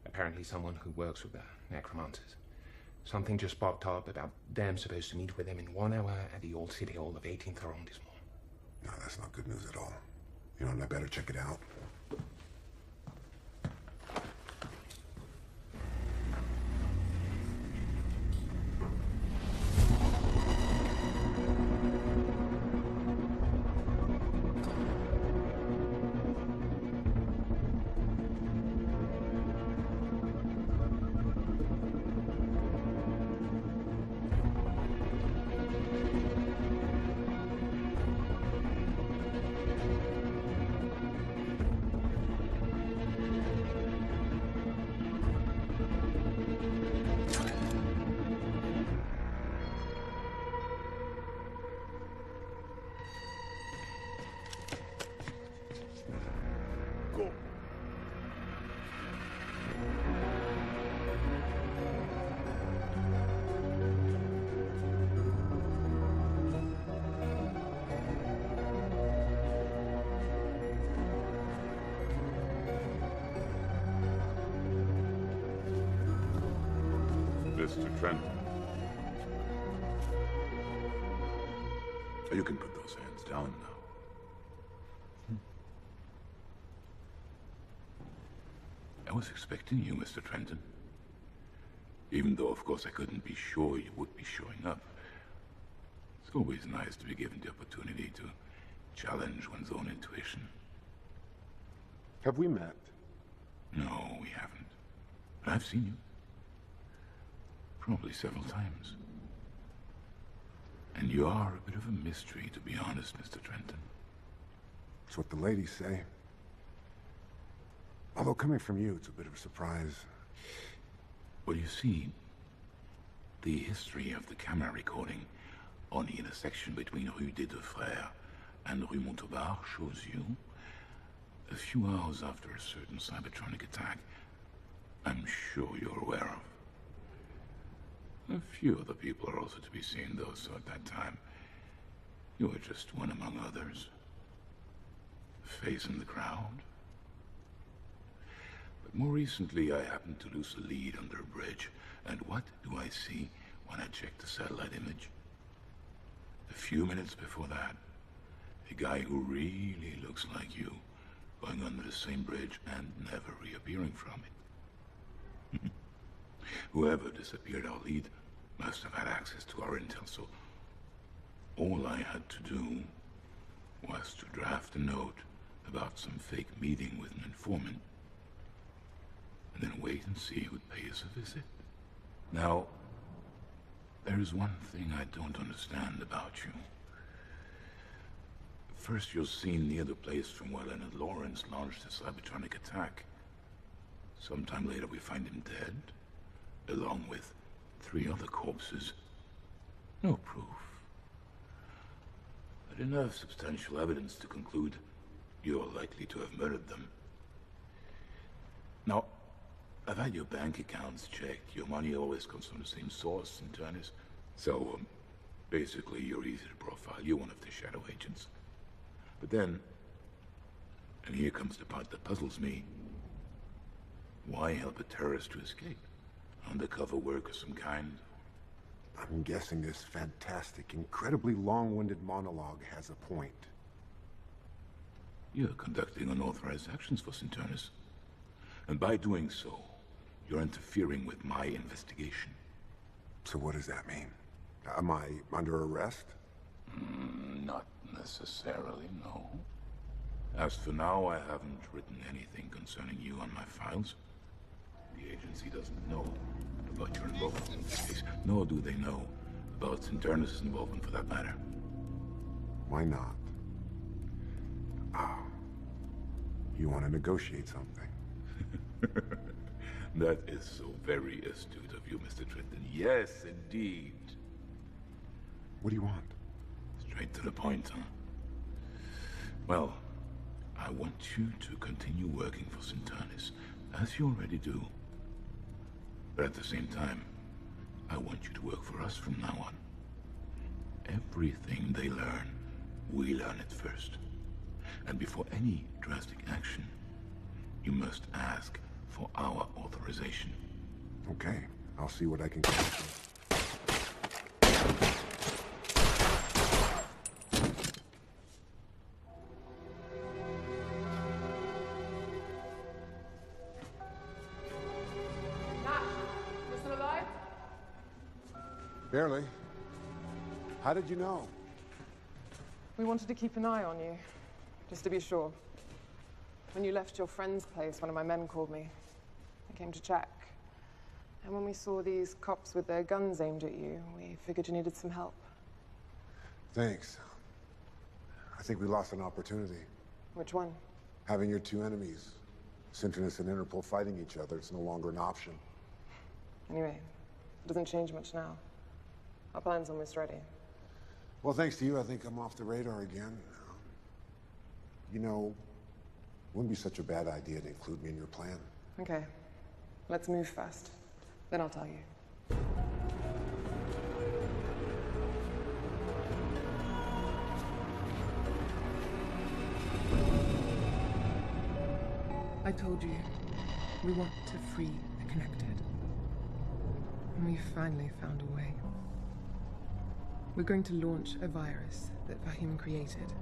Apparently someone who works with the necromancers. Something just popped up about them supposed to meet with them in 1 hour at the old city hall of 18th arrondissement. No, that's not good news at all. You know, I better check it out. Mr. Trenton. You can put those hands down now. I was expecting you, Mr. Trenton. Even though, of course, I couldn't be sure you would be showing up. It's always nice to be given the opportunity to challenge one's own intuition. Have we met? No, we haven't. But I've seen you. Probably several times. And you are a bit of a mystery, to be honest, Mr. Trenton. That's what the ladies say. Although coming from you, it's a bit of a surprise. Well, you see, the history of the camera recording on the intersection between Rue des Deux Frères and Rue Montauban shows you, a few hours after a certain Cybertronic attack, I'm sure you're aware of. A few other people are also to be seen, though, so at that time, you were just one among others. A face in the crowd. But more recently, I happened to lose a lead under a bridge, and what do I see when I check the satellite image? A few minutes before that, a guy who really looks like you, going under the same bridge and never reappearing from it. Whoever disappeared our lead must have had access to our intel, so all I had to do was to draft a note about some fake meeting with an informant, and then wait and see who'd pay us a visit. Now, there is one thing I don't understand about you. First, you're seen near the place from where Leonard Lawrence launched his Cybertronic attack. Sometime later, we find him dead, along with 3 other corpses. No proof. But enough substantial evidence to conclude you're likely to have murdered them. Now, I've had your bank accounts checked. Your money always comes from the same source, Sinternis. So, basically, you're easy to profile. You're one of the shadow agents. But then, and here comes the part that puzzles me, why help a terrorist to escape? Undercover work of some kind? I'm guessing this fantastic, incredibly long-winded monologue has a point. You're conducting unauthorized actions for Sinternis. And by doing so, you're interfering with my investigation. So what does that mean? Am I under arrest? Not necessarily, no. As for now, I haven't written anything concerning you on my files. The agency doesn't know about your involvement in this case, nor do they know about Sinternis' involvement for that matter. Why not? You want to negotiate something? That is so very astute of you, Mr. Trenton. Yes, indeed. What do you want? Straight to the point, huh? Well, I want you to continue working for Sinternis, as you already do. But at the same time, I want you to work for us from now on. Everything they learn, we learn it first. And before any drastic action, you must ask for our authorization. Okay, I'll see what I can get. Barely. How did you know? We wanted to keep an eye on you, just to be sure. When you left your friend's place, one of my men called me. I came to check. And when we saw these cops with their guns aimed at you, we figured you needed some help. Thanks. I think we lost an opportunity. Which one? Having your 2 enemies, Sinternis and Interpol, fighting each other, it's no longer an option. Anyway, it doesn't change much now. Our plan's almost ready. Well, thanks to you, I think I'm off the radar again. You know, it wouldn't be such a bad idea to include me in your plan. Okay, let's move fast. Then I'll tell you. I told you, we want to free the Connected. And we finally found a way. We're going to launch a virus that Fahim created.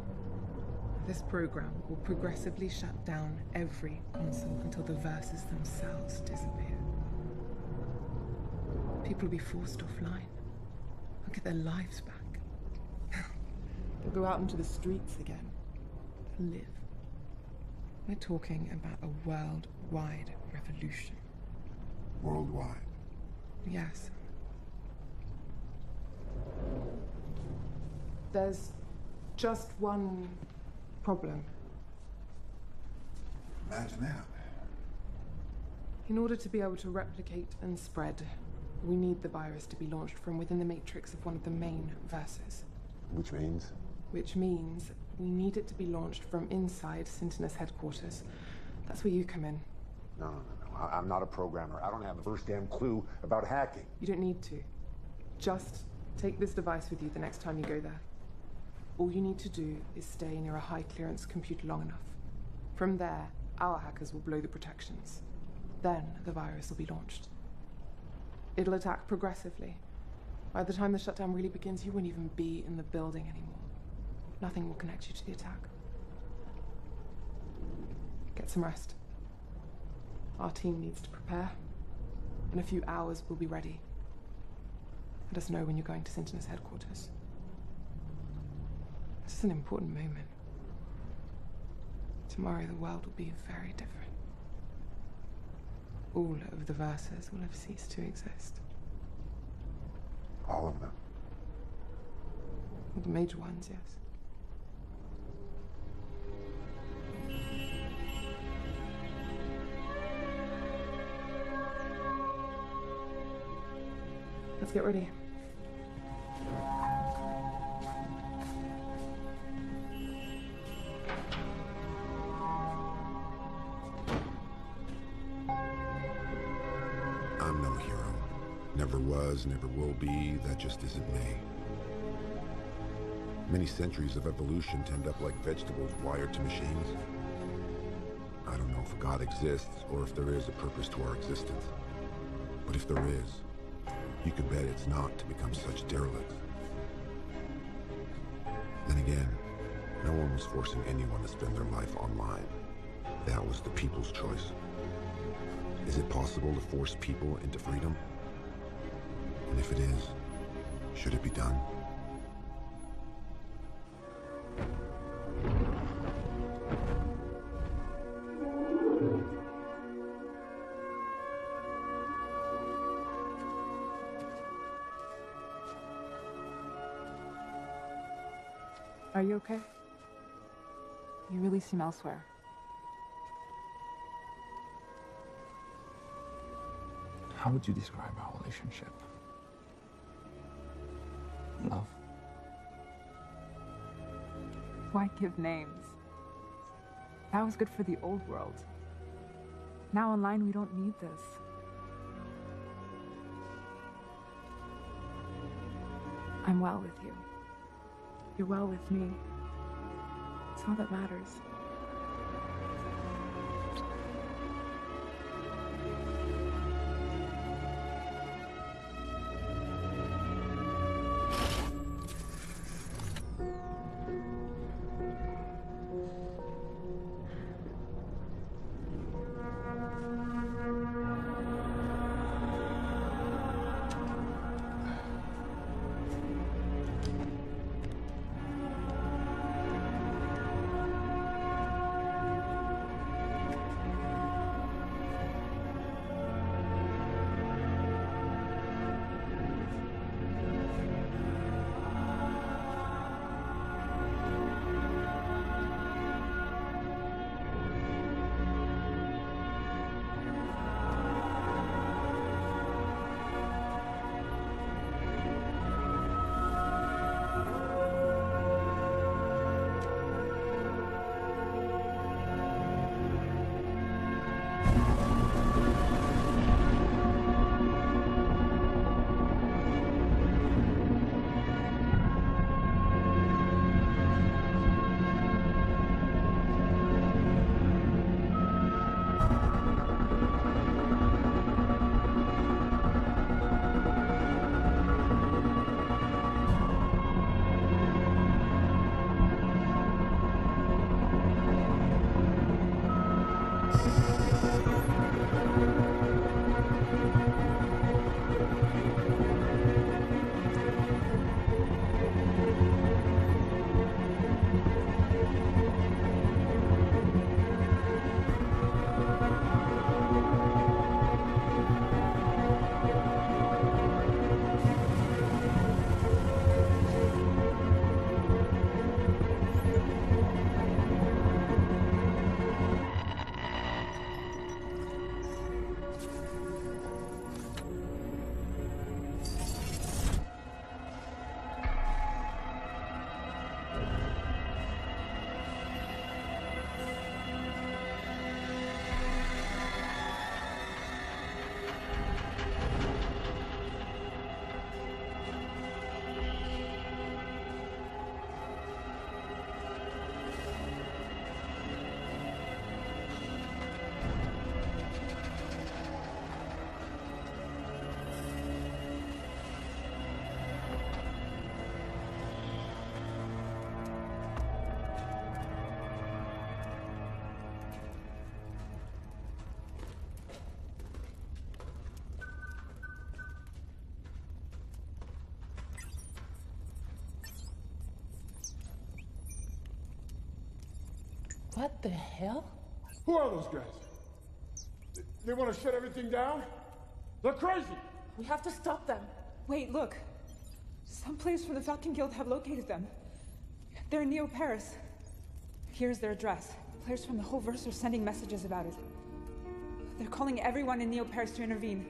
This program will progressively shut down every console until the verses themselves disappear. People will be forced offline. They'll get their lives back. They'll go out into the streets again. They'll live. We're talking about a worldwide revolution. Worldwide? Yes. There's just one problem. Imagine that. In order to be able to replicate and spread, we need the virus to be launched from within the matrix of one of the main verses. Which means? Which means we need it to be launched from inside Sinternis headquarters. That's where you come in. No. I'm not a programmer. I don't have the first damn clue about hacking. You don't need to. Just take this device with you the next time you go there. All you need to do is stay near a high-clearance computer long enough. From there, our hackers will blow the protections. Then the virus will be launched. It'll attack progressively. By the time the shutdown really begins, you won't even be in the building anymore. Nothing will connect you to the attack. Get some rest. Our team needs to prepare. In a few hours, we'll be ready. Let us know when you're going to Sinternis headquarters. This is an important moment. Tomorrow, the world will be very different. All of the verses will have ceased to exist. All of them? Well, the major ones, yes. Let's get ready. I'm no hero. Never was, never will be. That just isn't me. Many centuries of evolution tend up like vegetables wired to machines. I don't know if a God exists or if there is a purpose to our existence. But if there is, you can bet it's not to become such derelicts. Then again, no one was forcing anyone to spend their life online. That was the people's choice. Is it possible to force people into freedom? And if it is, should it be done? Are you okay? You really seem elsewhere. How would you describe our relationship? Love? Why give names? That was good for the old world. Now online, we don't need this. I'm well with you. You're well with me. It's all that matters. What the hell? Who are those guys? They want to shut everything down? They're crazy! We have to stop them. Wait, look. Some players from the Falcon Guild have located them. They're in Neo Paris. Here's their address. Players from the whole verse are sending messages about it. They're calling everyone in Neo Paris to intervene.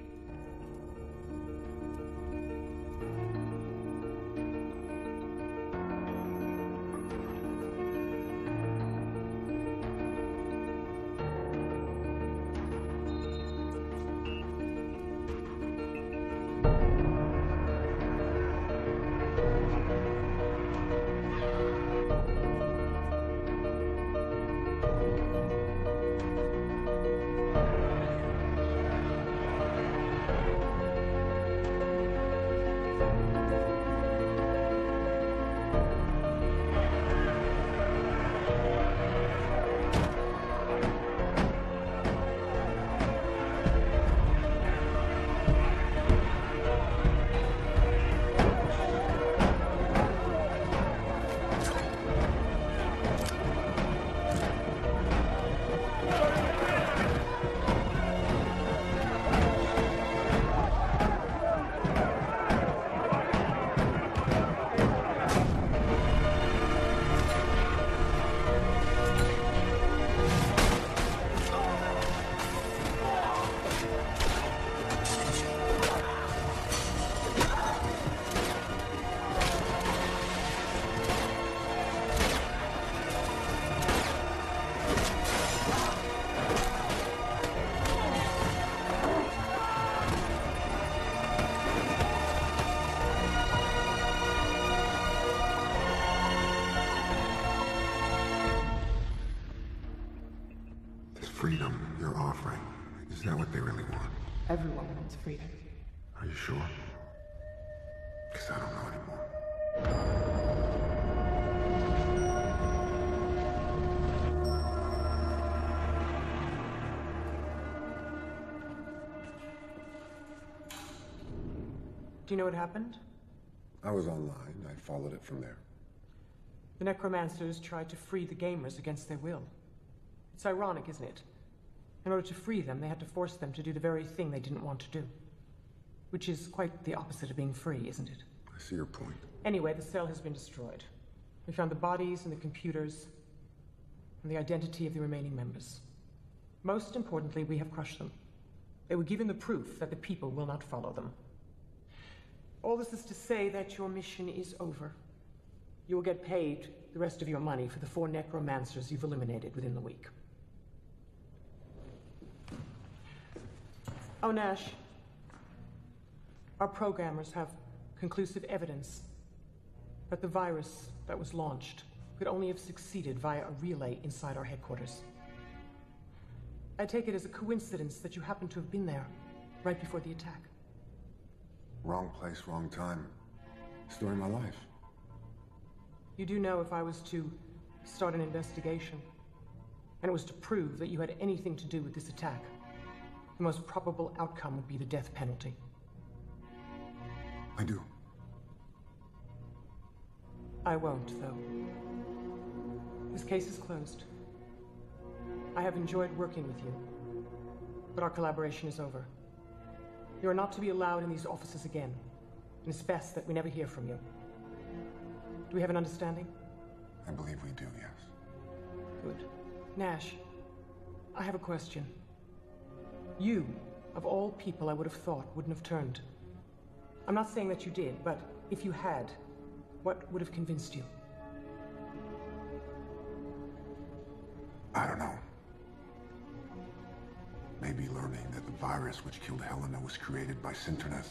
freedom you're offering, is that what they really want? Everyone wants freedom. Are you sure? Because I don't know anymore. Do you know what happened? I was online. I followed it from there. The Necromancers tried to free the gamers against their will. It's ironic, isn't it? In order to free them, they had to force them to do the very thing they didn't want to do. Which is quite the opposite of being free, isn't it? I see your point. Anyway, the cell has been destroyed. We found the bodies and the computers, and the identity of the remaining members. Most importantly, we have crushed them. They were given the proof that the people will not follow them. All this is to say that your mission is over. You will get paid the rest of your money for the 4 necromancers you've eliminated within the week. Oh, Nash. Our programmers have conclusive evidence that the virus that was launched could only have succeeded via a relay inside our headquarters. I take it as a coincidence that you happened to have been there right before the attack. Wrong place, wrong time. Story of my life. You do know if I was to start an investigation, and it was to prove that you had anything to do with this attack, the most probable outcome would be the death penalty. I do. I won't, though. This case is closed. I have enjoyed working with you, but our collaboration is over. You are not to be allowed in these offices again, and it's best that we never hear from you. Do we have an understanding? I believe we do, yes. Good. Nash, I have a question. You, of all people I would have thought wouldn't have turned. I'm not saying that you did, but if you had, what would have convinced you? I don't know. Maybe learning that the virus which killed Helena was created by Synchronous.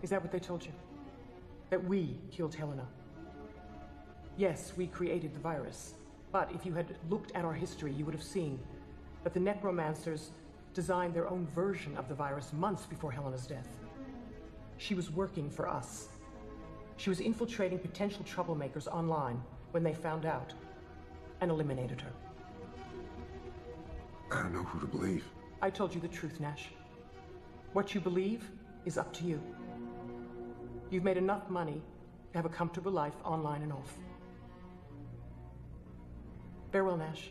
Is that what they told you? That we killed Helena? Yes, we created the virus. But if you had looked at our history, you would have seen that the Necromancers designed their own version of the virus months before Helena's death. She was working for us. She was infiltrating potential troublemakers online when they found out and eliminated her. I don't know who to believe. I told you the truth, Nash. What you believe is up to you. You've made enough money to have a comfortable life online and off. Farewell, Nash.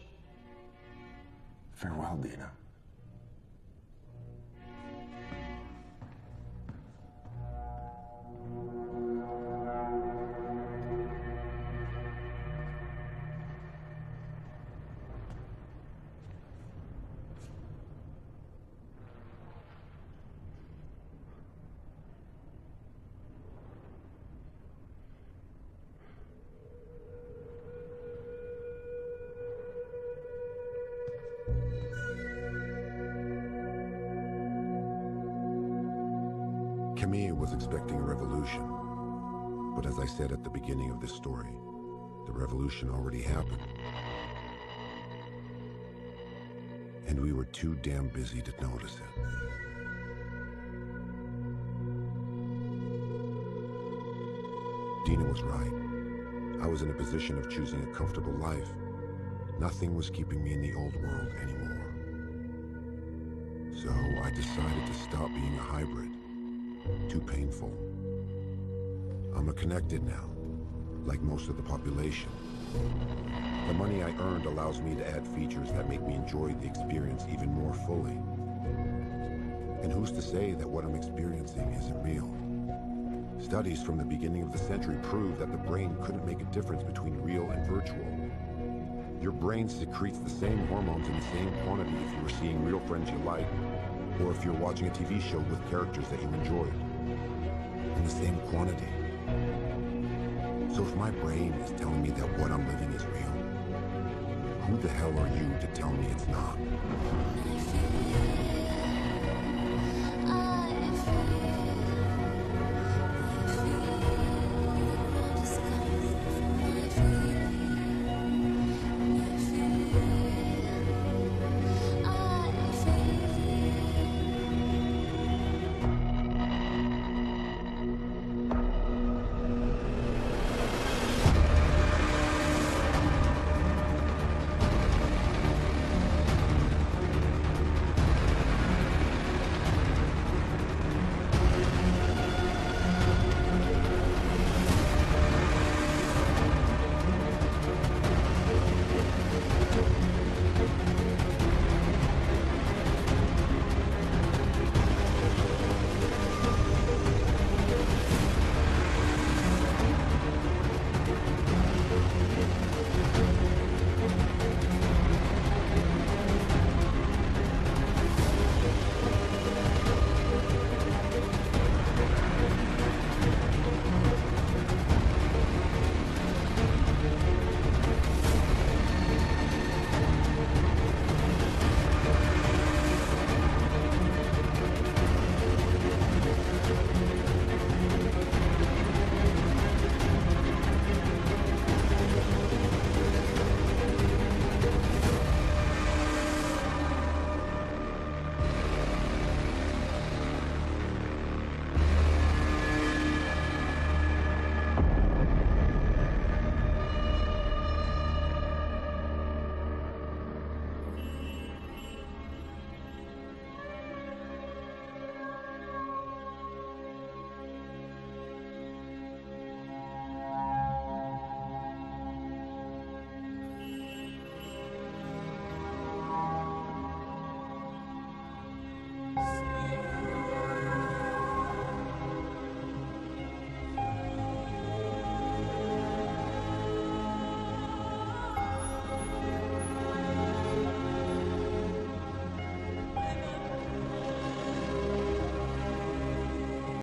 Farewell, Dina. Camille was expecting a revolution, but as I said at the beginning of this story, the revolution already happened. And we were too damn busy to notice it. Dina was right. I was in a position of choosing a comfortable life. Nothing was keeping me in the old world anymore. So I decided to stop being a hybrid. Too painful. I'm a connected now, like most of the population. The money I earned allows me to add features that make me enjoy the experience even more fully. And who's to say that what I'm experiencing isn't real? Studies from the beginning of the century prove that the brain couldn't make a difference between real and virtual. Your brain secretes the same hormones in the same quantity if you were seeing real friends you like, or if you're watching a TV show with characters that you enjoyed, in the same quantity. So if my brain is telling me that what I'm living is real, who the hell are you to tell me it's not? I feel